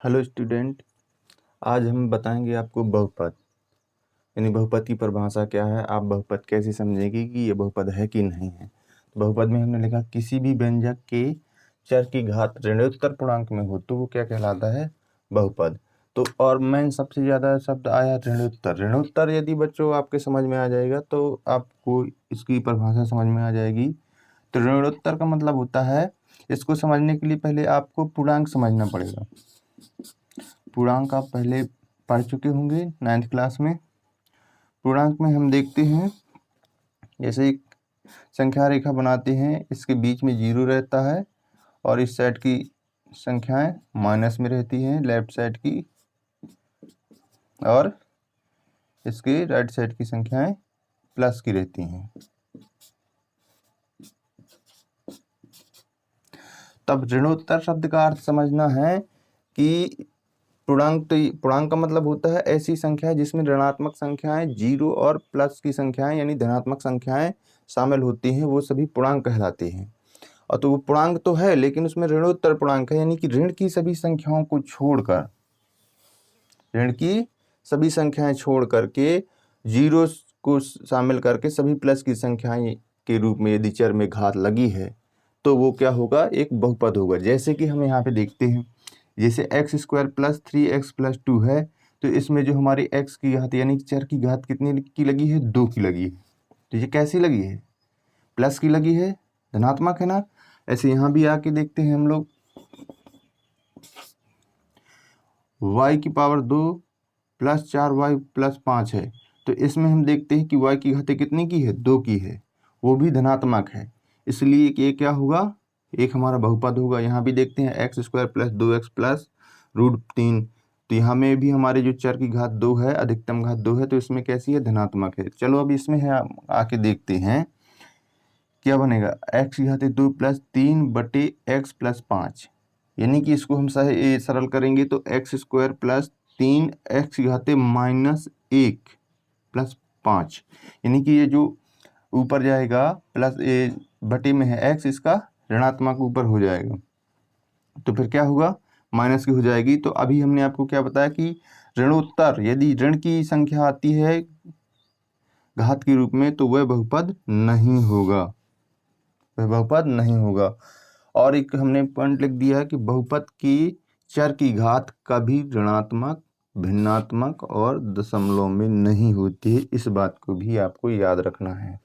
Hello student, आज हम बताएंगे आपको बहुपद यानी बहुपद की परिभाषा क्या है। आप बहुपद कैसे समझेंगे कि ये बहुपद है कि नहीं है। बहुपद में हमने लिखा किसी भी व्यंजक के चर की घात ऋणोत्तर पूर्णांक में हो तो वो क्या कहलाता है, बहुपद। तो और मेन सबसे ज़्यादा शब्द आया ऋणोत्तर। ऋणोत्तर यदि बच्चों आपके समझ में आ जाएगा तो आपको इसकी परिभाषा समझ में आ जाएगी। तो ऋणोत्तर का मतलब होता है, इसको समझने के लिए पहले आपको पूर्णांक समझना पड़ेगा। पूर्णांक आप पहले पढ़ चुके होंगे 9th क्लास में। पूर्णांक में हम देखते हैं जैसे एक संख्या रेखा बनाते हैं, इसके बीच में 0 रहता है और इस साइड की संख्याएं माइनस में रहती हैं, लेफ्ट साइड की, और इसके राइट साइड की संख्याएं प्लस की रहती हैं। तब ऋणोत्तर शब्द का अर्थ समझना है कि पूर्णांक का मतलब होता है ऐसी संख्या जिसमें ऋणात्मक संख्याएं 0 और प्लस की संख्याएं यानी धनात्मक संख्याएं शामिल होती हैं, वो सभी पूर्णांक कहलाते हैं। और तो वो पूर्णांक तो है लेकिन उसमें ऋणोत्तर पूर्णांक है, यानी कि ऋण की सभी संख्याओं को छोड़कर, ऋण की सभी संख्याएं छोड़ करके 0 को शामिल करके सभी प्लस की संख्याएं के रूप में यदि चर में घात लगी है तो वो क्या होगा, एक बहुपद होगा। जैसे कि हम यहाँ पे देखते हैं, जैसे x² + 3x + 2 है, तो इसमें जो हमारी x की घात यानी चर की घात कितनी की लगी है, 2 की लगी है। तो ये कैसी लगी है, प्लस की लगी है, धनात्मक है ना। ऐसे यहाँ भी आके देखते हैं हम लोग, y² 2 + 4y + 5 है, तो इसमें हम देखते हैं कि y की घात कितनी की है, 2 की है, वो भी धनात्मक है, इसलिए ये क्या होगा, एक हमारा बहुपद होगा। यहाँ भी देखते हैं x² + 2x + √3, तो यहाँ में भी हमारे जो चर की घात 2 है, अधिकतम घात 2 है, तो इसमें कैसी है, धनात्मक है। चलो अब इसमें है आके देखते हैं क्या बनेगा, x की घात 2 + 3/x + 5, यानी कि इसको हम सरल करेंगे तो x² + 3x की घात -1 + 5, यानी कि ये जो ऊपर जाएगा प्लस बटे में है x, इसका ऋणात्मक ऊपर हो जाएगा, तो फिर क्या होगा, माइनस की हो जाएगी। तो अभी हमने आपको क्या बताया कि ऋणोत्तर यदि ऋण की संख्या आती है घात के रूप में तो वह बहुपद नहीं होगा, वह बहुपद नहीं होगा। और एक हमने पॉइंट लिख दिया है कि बहुपद की चर की घात कभी ऋणात्मक, भिन्नात्मक और दशमलव में नहीं होती है, इस बात को भी आपको याद रखना है।